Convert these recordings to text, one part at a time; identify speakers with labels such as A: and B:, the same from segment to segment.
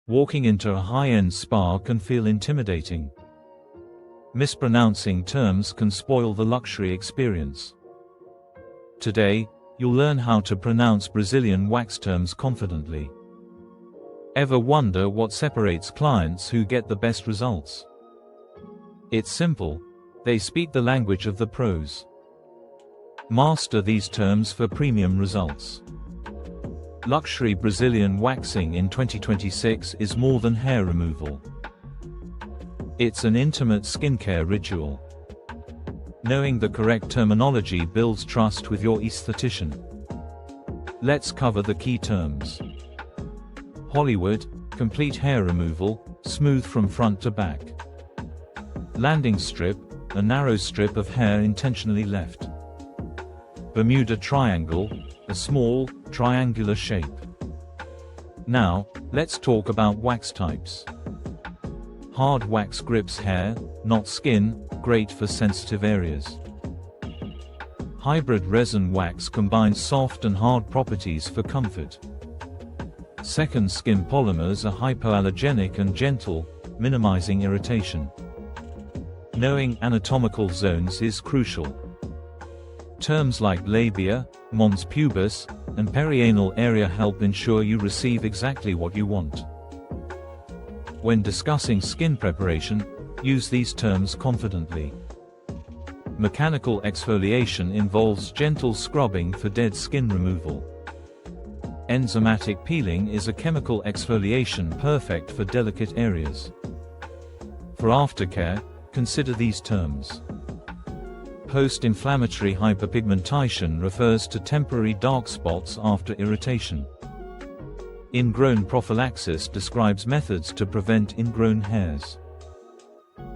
A: Walking into a high-end spa can feel intimidating. Mispronouncing terms can spoil the luxury experience. Today, you'll learn how to pronounce Brazilian wax terms confidently. Ever wonder what separates clients who get the best results? It's simple. They speak the language of the pros. Master these terms for premium results. Luxury Brazilian waxing in 2026 is more than hair removal. It's an intimate skincare ritual. Knowing the correct terminology builds trust with your aesthetician. Let's cover the key terms. Hollywood, complete hair removal, smooth from front to back. Landing strip, a narrow strip of hair intentionally left. Bermuda Triangle, a small, triangular shape. Now, let's talk about wax types. Hard wax grips hair, not skin, great for sensitive areas. Hybrid resin wax combines soft and hard properties for comfort. Second skin polymers are hypoallergenic and gentle, minimizing irritation. Knowing anatomical zones is crucial. Terms like labia, mons pubis, and perianal area help ensure you receive exactly what you want. When discussing skin preparation, use these terms confidently. Mechanical exfoliation involves gentle scrubbing for dead skin removal. Enzymatic peeling is a chemical exfoliation perfect for delicate areas. For aftercare, consider these terms. Post-inflammatory hyperpigmentation refers to temporary dark spots after irritation. Ingrown prophylaxis describes methods to prevent ingrown hairs.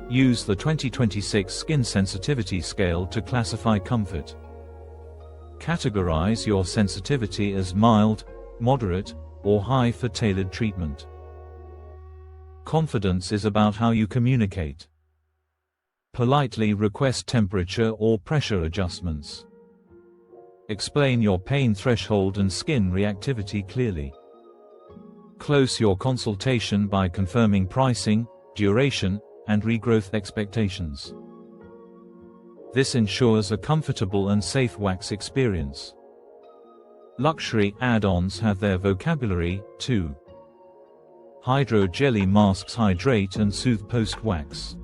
A: Use the 2026 Skin Sensitivity Scale to classify comfort. Categorize your sensitivity as mild, moderate, or high for tailored treatment. Confidence is about how you communicate. Politely request temperature or pressure adjustments. Explain your pain threshold and skin reactivity clearly. Close your consultation by confirming pricing, duration, and regrowth expectations. This ensures a comfortable and safe wax experience. Luxury add-ons have their vocabulary, too. Hydro jelly masks hydrate and soothe post-wax.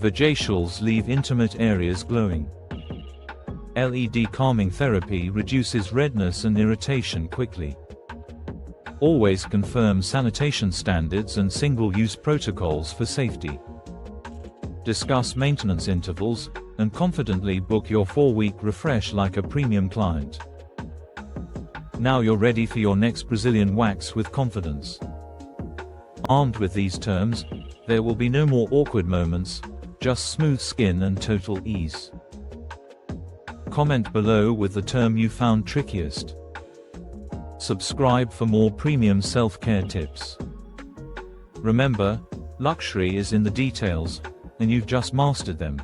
A: Vajacials leave intimate areas glowing. LED calming therapy reduces redness and irritation quickly. Always confirm sanitation standards and single-use protocols for safety. Discuss maintenance intervals, and confidently book your 4-week refresh like a premium client. Now you're ready for your next Brazilian wax with confidence. Armed with these terms, there will be no more awkward moments, just smooth skin and total ease. Comment below with the term you found trickiest. Subscribe for more premium self-care tips. Remember, luxury is in the details, and you've just mastered them.